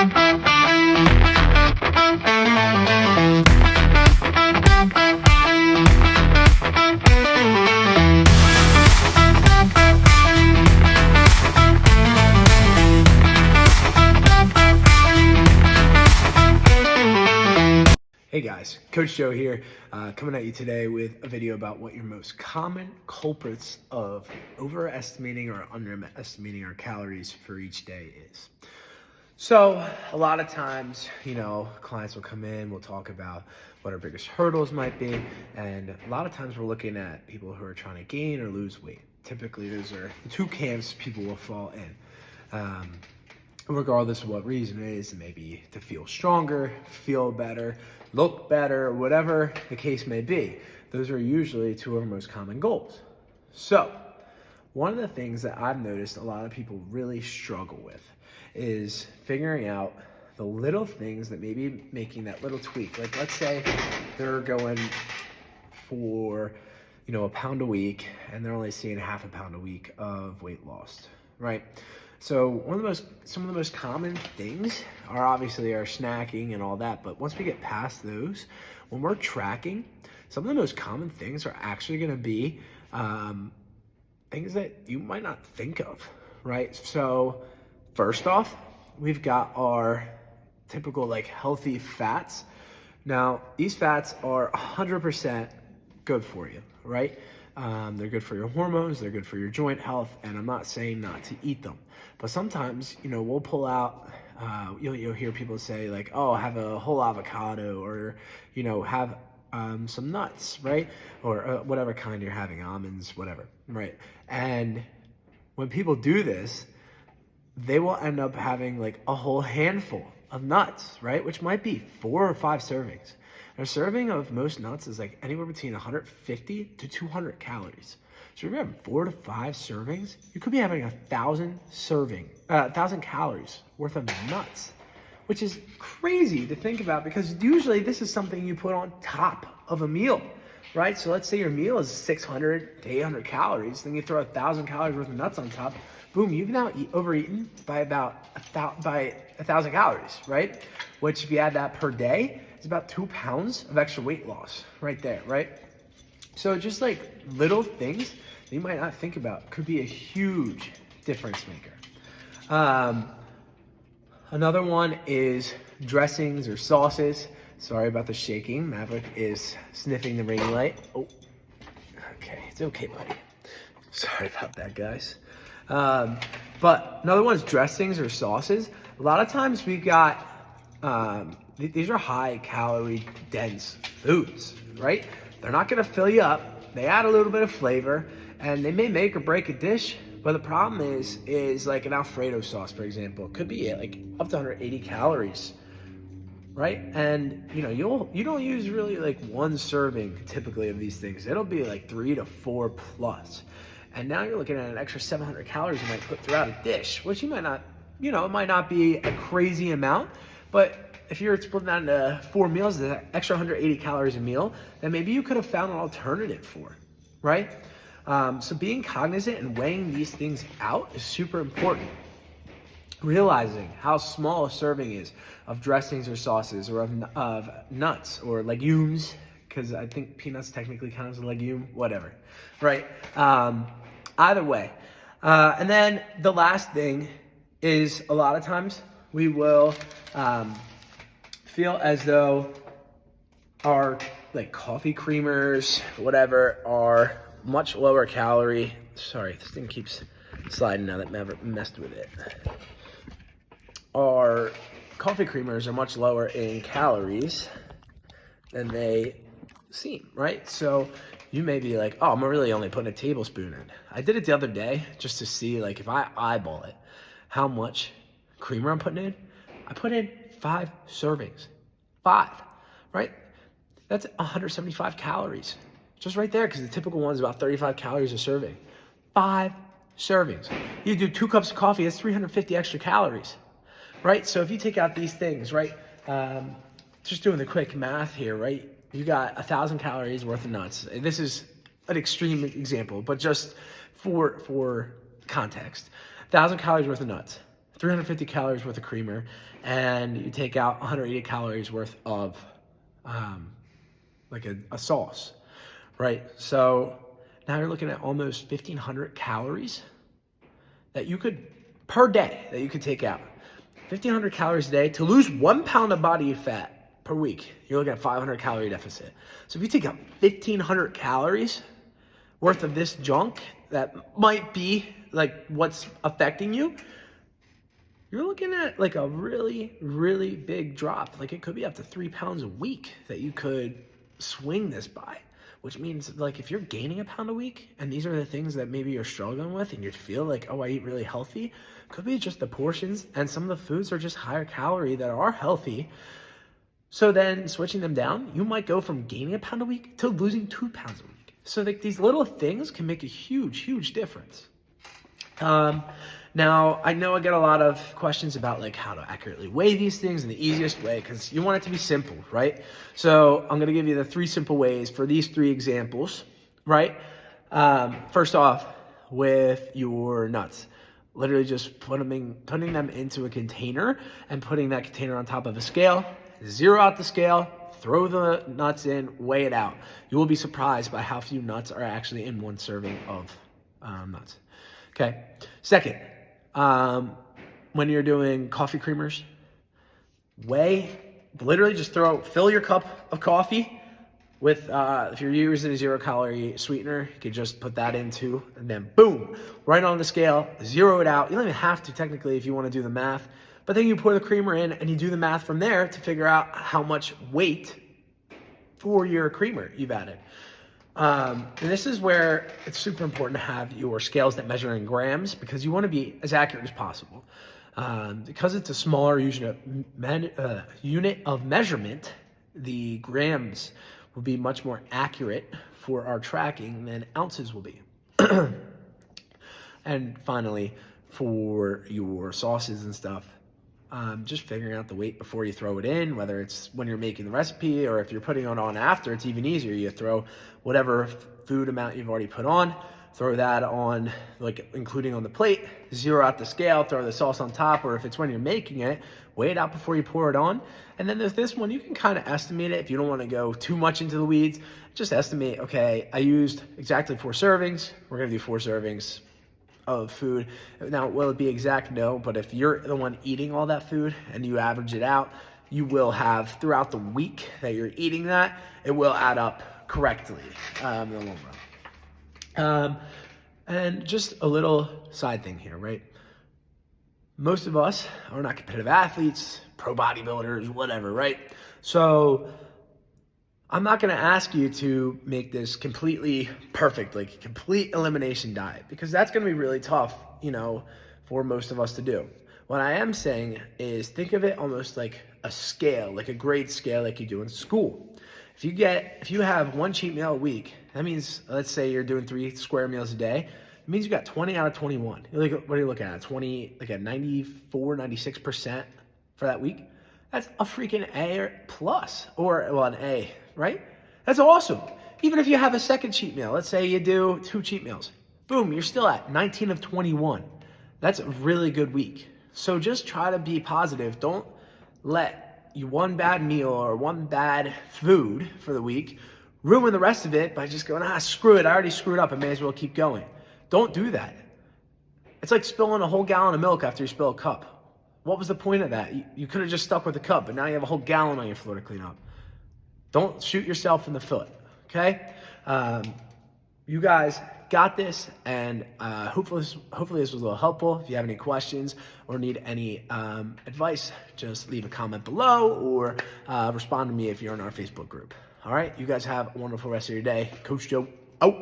Hey guys, Coach Joe here, coming at you today with a video about what your most common culprits of overestimating or underestimating our calories for each day is. So a lot of times, clients will come in, we'll talk about what our biggest hurdles might be, and a lot of times we're looking at people who are trying to gain or lose weight. Typically, those are the two camps people will fall in. Regardless of what reason it is, maybe to feel stronger, feel better, look better, whatever the case may be. Those are usually two of our most common goals. So one of the things that I've noticed a lot of people really struggle with is figuring out the little things that maybe making that little tweak. Like let's say they're going for, a pound a week and they're only seeing half a pound a week of weight loss, right? So some of the most common things are obviously our snacking and all that, but once we get past those, when we're tracking, some of the most common things are actually going to be things that you might not think of, right? So first off, we've got our typical healthy fats. Now, these fats are 100% good for you, right? They're good for your hormones, they're good for your joint health, and I'm not saying not to eat them. But sometimes, we'll pull out, you'll hear people say oh, have a whole avocado, or, have some nuts, right? Or whatever kind you're having, almonds, whatever, right? And when people do this, they will end up having a whole handful of nuts, right? Which might be 4 or 5 servings. A serving of most nuts is anywhere between 150 to 200 calories. So if you're having 4 to 5 servings, you could be having 1,000 calories worth of nuts, which is crazy to think about because usually this is something you put on top of a meal, right? So let's say your meal is 600 to 800 calories, then you throw 1,000 calories worth of nuts on top. Boom, you've now overeaten by about 1,000 calories, right? Which if you add that per day, it's about 2 pounds of extra weight loss right there, right? So just little things that you might not think about could be a huge difference maker. Another one is dressings or sauces. Sorry about the shaking. Maverick is sniffing the ring light. Oh, okay, it's okay, buddy. Sorry about that, guys. But another one is dressings or sauces. A lot of times we got, these are high calorie dense foods, right? They're not gonna fill you up. They add a little bit of flavor and they may make or break a dish, but the problem is like an Alfredo sauce, for example, could be up to 180 calories, right? And you don't use really one serving typically of these things. It'll be 3 to 4 plus. And now you're looking at an extra 700 calories you might put throughout a dish, which you might not, it might not be a crazy amount, but if you're splitting that into 4 meals, that extra 180 calories a meal, then maybe you could have found an alternative for, right? So being cognizant and weighing these things out is super important. Realizing how small a serving is of dressings or sauces or of nuts or legumes, because I think peanuts technically count as a legume, whatever, right? Either way. And then the last thing is a lot of times we will feel as though our coffee creamers, whatever, are much lower calorie. Sorry, this thing keeps sliding now that Maverick messed with it. Our coffee creamers are much lower in calories than they seem, right? So you may be like, oh, I'm really only putting a tablespoon in. I did it the other day just to see if I eyeball it, how much creamer I'm putting in. I put in 5 servings. 5, right? That's 175 calories. Just right there, because the typical one is about 35 calories a serving. 5 servings. You do 2 cups of coffee, that's 350 extra calories, right? So if you take out these things, right? Just doing the quick math here, right? You got 1,000 calories worth of nuts. And this is an extreme example, but just for context, 1,000 calories worth of nuts, 350 calories worth of creamer, and you take out 180 calories worth of like a sauce, right? So now you're looking at almost 1,500 calories that you could, per day, that you could take out. 1,500 calories a day to lose 1 pound of body fat per week. You're looking at 500 calorie deficit. So if you take out 1,500 calories worth of this junk that might be like what's affecting you, you're looking at like a really, really big drop. Like it could be up to 3 pounds a week that you could swing this by, which means like if you're gaining a pound a week and these are the things that maybe you're struggling with and you feel like, oh, I eat really healthy, could be just the portions and some of the foods are just higher calorie that are healthy. So then switching them down, you might go from gaining a pound a week to losing 2 pounds a week. So like these little things can make a huge, huge difference. Now, I know I get a lot of questions about like how to accurately weigh these things in the easiest way because you want it to be simple, right? So I'm going to give you the 3 simple ways for these 3 examples, right? First off, with your nuts, literally just putting them into a container and putting that container on top of a scale, zero out the scale, throw the nuts in, weigh it out. You will be surprised by how few nuts are actually in one serving of nuts. Okay. Second, when you're doing coffee creamers, literally just fill your cup of coffee with, if you're using a 0-calorie sweetener, you can just put that into, and then boom, right on the scale, zero it out. You don't even have to technically if you want to do the math, but then you pour the creamer in and you do the math from there to figure out how much weight for your creamer you've added. And this is where it's super important to have your scales that measure in grams because you want to be as accurate as possible. Because it's a smaller unit of measurement, the grams will be much more accurate for our tracking than ounces will be. And finally, for your sauces and stuff, just figuring out the weight before you throw it in, whether it's when you're making the recipe or if you're putting it on after, it's even easier. You throw whatever food amount you've already put on, throw that on, like including on the plate, zero out the scale, throw the sauce on top, or if it's when you're making it, weigh it out before you pour it on. And then there's this one, you can kind of estimate it if you don't want to go too much into the weeds. Just estimate, okay, I used exactly 4 servings. We're going to do 4 servings of food. Now, will it be exact? No, but if you're the one eating all that food and you average it out, you will have throughout the week that you're eating that, it will add up correctly in the long run. And just a little side thing here, right? Most of us are not competitive athletes, pro bodybuilders, whatever, right? So I'm not going to ask you to make this completely perfect, like a complete elimination diet, because that's going to be really tough, for most of us to do. What I am saying is think of it almost like a scale, like a grade scale like you do in school. If you have 1 cheat meal a week, that means, let's say you're doing 3 square meals a day, it means you got 20 out of 21. What are you looking at? 20, like at 94, 96% for that week? That's a freaking A or plus, or well, an A, right? That's awesome. Even if you have a second cheat meal, let's say you do 2 cheat meals, boom, you're still at 19 of 21. That's a really good week. So just try to be positive. Don't let you one bad meal or one bad food for the week ruin the rest of it by just going, screw it, I already screwed up, I may as well keep going. Don't do that. It's like spilling a whole gallon of milk after you spill a cup. What was the point of that? You could have just stuck with the cup, but now you have a whole gallon on your floor to clean up. Don't shoot yourself in the foot, okay? You guys got this, and hopefully this was a little helpful. If you have any questions or need any advice, just leave a comment below or respond to me if you're in our Facebook group. All right, you guys have a wonderful rest of your day. Coach Joe, out.